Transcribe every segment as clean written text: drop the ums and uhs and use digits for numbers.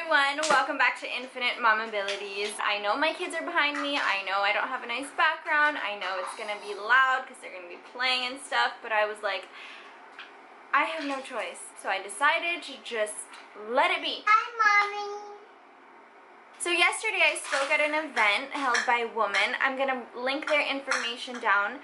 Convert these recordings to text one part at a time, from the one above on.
everyone, welcome back to Infinite Mom Abilities. I know my kids are behind me, I know I don't have a nice background, I know it's gonna be loud because they're gonna be playing and stuff, but I was like, I have no choice. So I decided to just let it be. Hi, Mommy. So yesterday I spoke at an event held by Woman. I'm going to link their information down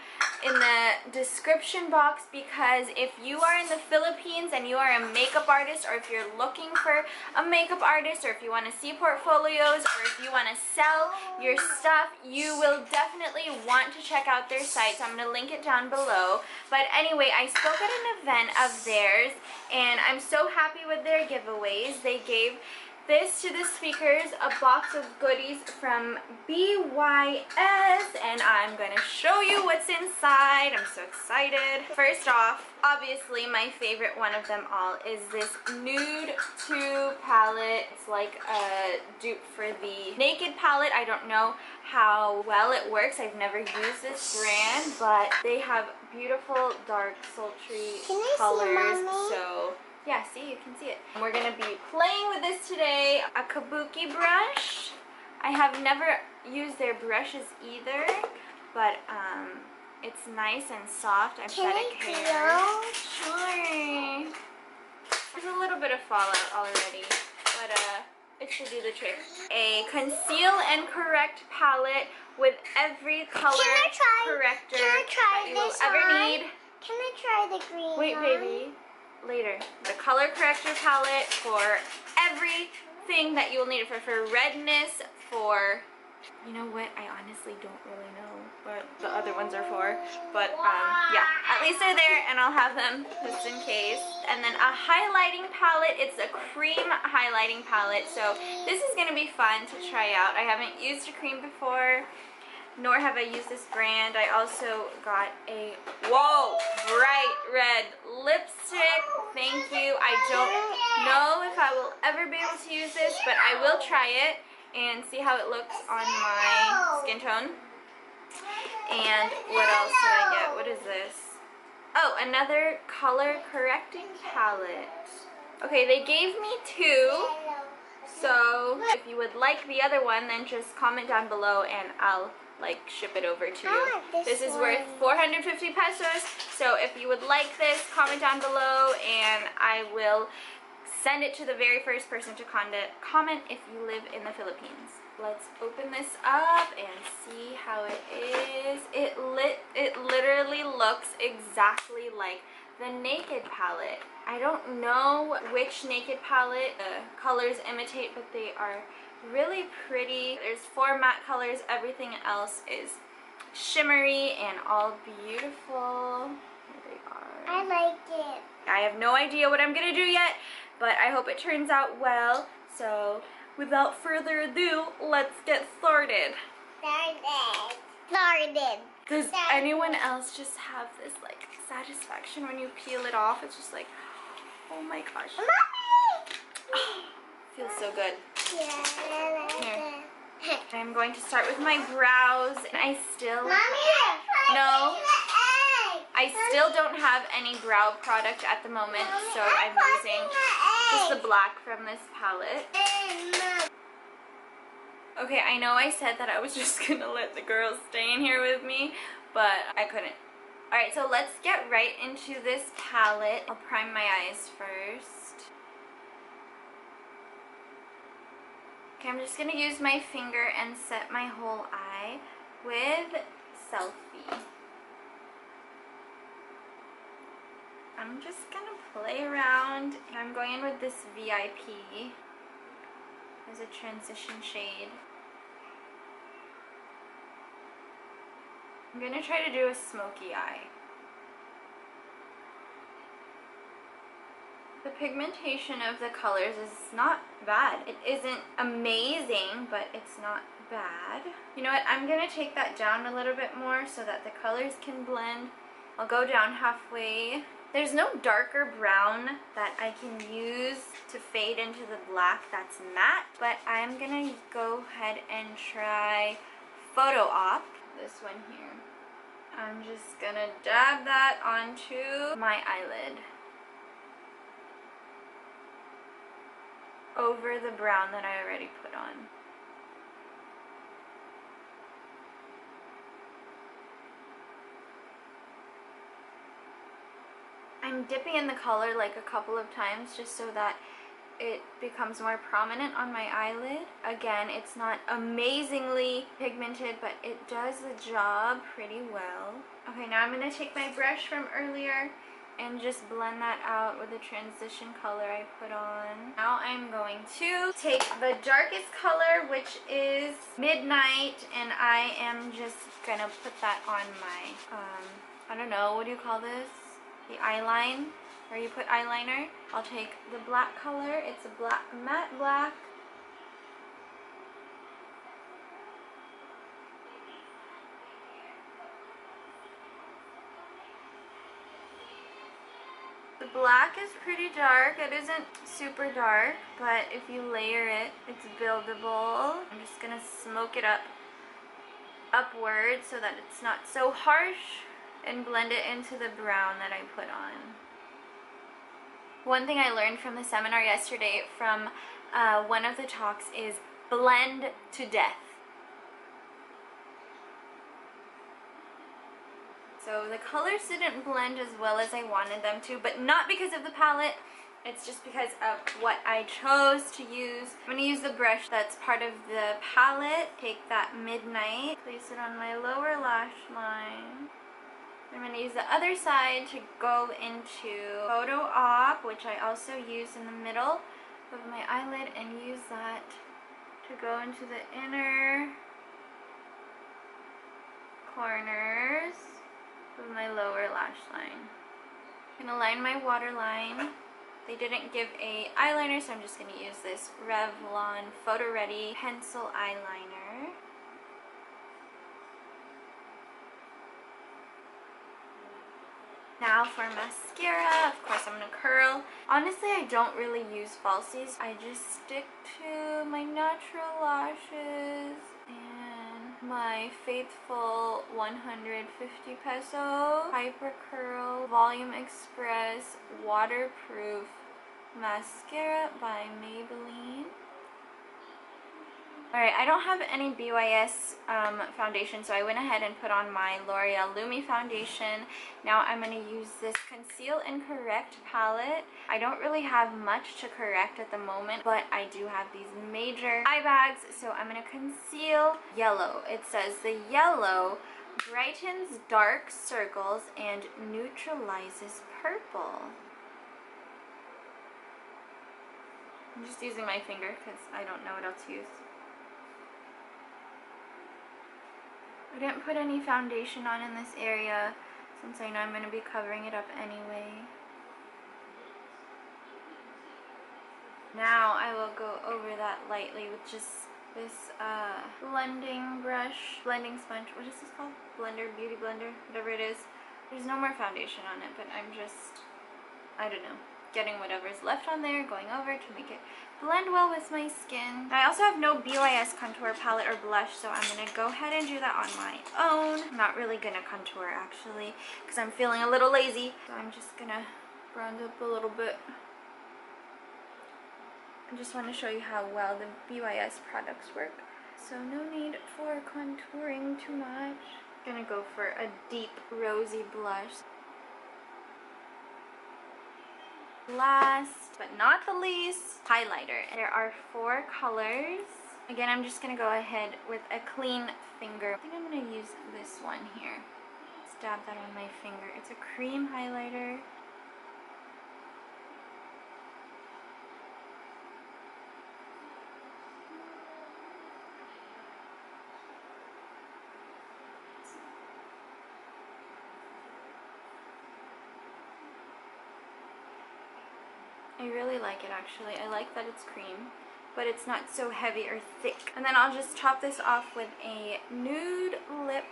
in the description box because if you are in the Philippines and you are a makeup artist, or if you're looking for a makeup artist, or if you want to see portfolios, or if you want to sell your stuff, you will definitely want to check out their site. So I'm going to link it down below. But anyway, I spoke at an event of theirs and I'm so happy with their giveaways. They gave this to the speakers, a box of goodies from BYS, and I'm going to show you what's inside. I'm so excited. First off, obviously my favorite one of them all is this NUDE 2 palette. It's like a dupe for the Naked palette. I don't know how well it works. I've never used this brand, but they have beautiful, dark, sultry colors. So yeah, see, you can see it. We're gonna be playing with this today. A kabuki brush. I have never used their brushes either, but it's nice and soft. Aesthetic hair. Sure. There's a little bit of fallout already, but it should do the trick. A Conceal and Correct palette with every color corrector that you will ever need. Can I try the green Wait, one? baby. Later. The color corrector palette for everything that you will need it for redness, for, you know what, I honestly don't really know what the other ones are for, but yeah, at least they're there and I'll have them just in case. And then a highlighting palette. It's a cream highlighting palette, so this is going to be fun to try out. I haven't used a cream before, nor have I used this brand. I also got a, bright red lipstick. Thank you. I don't know if I will ever be able to use this, but I will try it and see how it looks on my skin tone. And what else did I get? What is this? Oh, another color correcting palette. Okay, they gave me two. So if you would like the other one, then just comment down below and I'll ship it over to you. This is worth 450 pesos. So if you would like this, comment down below and I will send it to the very first person to comment if you live in the Philippines. Let's open this up and see how it is. It literally looks exactly like the Naked palette. I don't know which Naked palette the colors imitate, but they are really pretty. There's 4 matte colors. Everything else is shimmery and all beautiful. Here they are. I like it. I have no idea what I'm gonna do yet, but I hope it turns out well. So without further ado, let's get started. Started. Does anyone else just have this satisfaction when you peel it off? It's just like, oh my gosh. Mommy! Oh, feels so good. Yeah. Here. I'm going to start with my brows. I still don't have any brow product at the moment, so I'm using just the black from this palette. Okay, I know I said that I was just gonna let the girls stay in here with me, but I couldn't. Alright, so let's get right into this palette. I'll prime my eyes first. Okay, I'm just gonna use my finger and set my whole eye with Selfie. I'm just gonna play around. I'm going in with this VIP as a transition shade. I'm gonna try to do a smoky eye. The pigmentation of the colors is not bad. It isn't amazing, but it's not bad. You know what? I'm gonna take that down a little bit more so that the colors can blend. I'll go down halfway. There's no darker brown that I can use to fade into the black that's matte, but I'm gonna go ahead and try Photo Op, this one here. I'm just gonna dab that onto my eyelid. over the brown that I already put on. I'm dipping in the color like a couple of times just so that it becomes more prominent on my eyelid. Again, it's not amazingly pigmented, but it does the job pretty well. Okay, now I'm going to take my brush from earlier and just blend that out with the transition color I put on. Now I'm going to take the darkest color, which is Midnight, and I am just going to put that on my, I don't know, what do you call this? The eyeline, where you put eyeliner. I'll take the black color. It's a black, matte black. The black is pretty dark. It isn't super dark, but if you layer it, it's buildable. I'm just gonna smoke it up upward so that it's not so harsh, and blend it into the brown that I put on. One thing I learned from the seminar yesterday from one of the talks is blend to death. So the colors didn't blend as well as I wanted them to, but not because of the palette. It's just because of what I chose to use. I'm going to use the brush that's part of the palette. Take that Midnight, place it on my lower lash line. I'm going to use the other side to go into Photo Op, which I also use in the middle of my eyelid, and use that to go into the inner corners of my lower lash line. I'm going to line my waterline. They didn't give a eyeliner, so I'm just going to use this Revlon Photo Ready pencil eyeliner. Now for mascara, of course I'm going to curl. Honestly, I don't really use falsies. I just stick to my natural lashes and my faithful 150 peso Hyper Curl Volume Express Waterproof Mascara by Maybelline. Alright, I don't have any BYS foundation, so I went ahead and put on my L'Oreal Lumi foundation. Now I'm going to use this Conceal and Correct palette. I don't really have much to correct at the moment, but I do have these major eye bags, so I'm going to conceal yellow. It says the yellow brightens dark circles and neutralizes purple. I'm just using my finger because I don't know what else to use. I didn't put any foundation on in this area since I know I'm going to be covering it up anyway. Now I will go over that lightly with just this blending brush, blending sponge. What is this called? Blender, beauty blender, whatever it is. There's no more foundation on it, but I'm just, I don't know, getting whatever's left on there, going over to make it blend well with my skin. I also have no BYS contour palette or blush, so I'm going to go ahead and do that on my own. I'm not really going to contour actually, because I'm feeling a little lazy. So I'm just going to bronze up a little bit. I just want to show you how well the BYS products work. So no need for contouring too much. I'm going to go for a deep rosy blush. Last but not the least, highlighter. There are 4 colors. Again, I'm just going to go ahead with a clean finger. I think I'm going to use this one here. Stab that on my finger. It's a cream highlighter. I really like it actually. I like that it's cream, but it's not so heavy or thick. And then I'll just top this off with a nude lip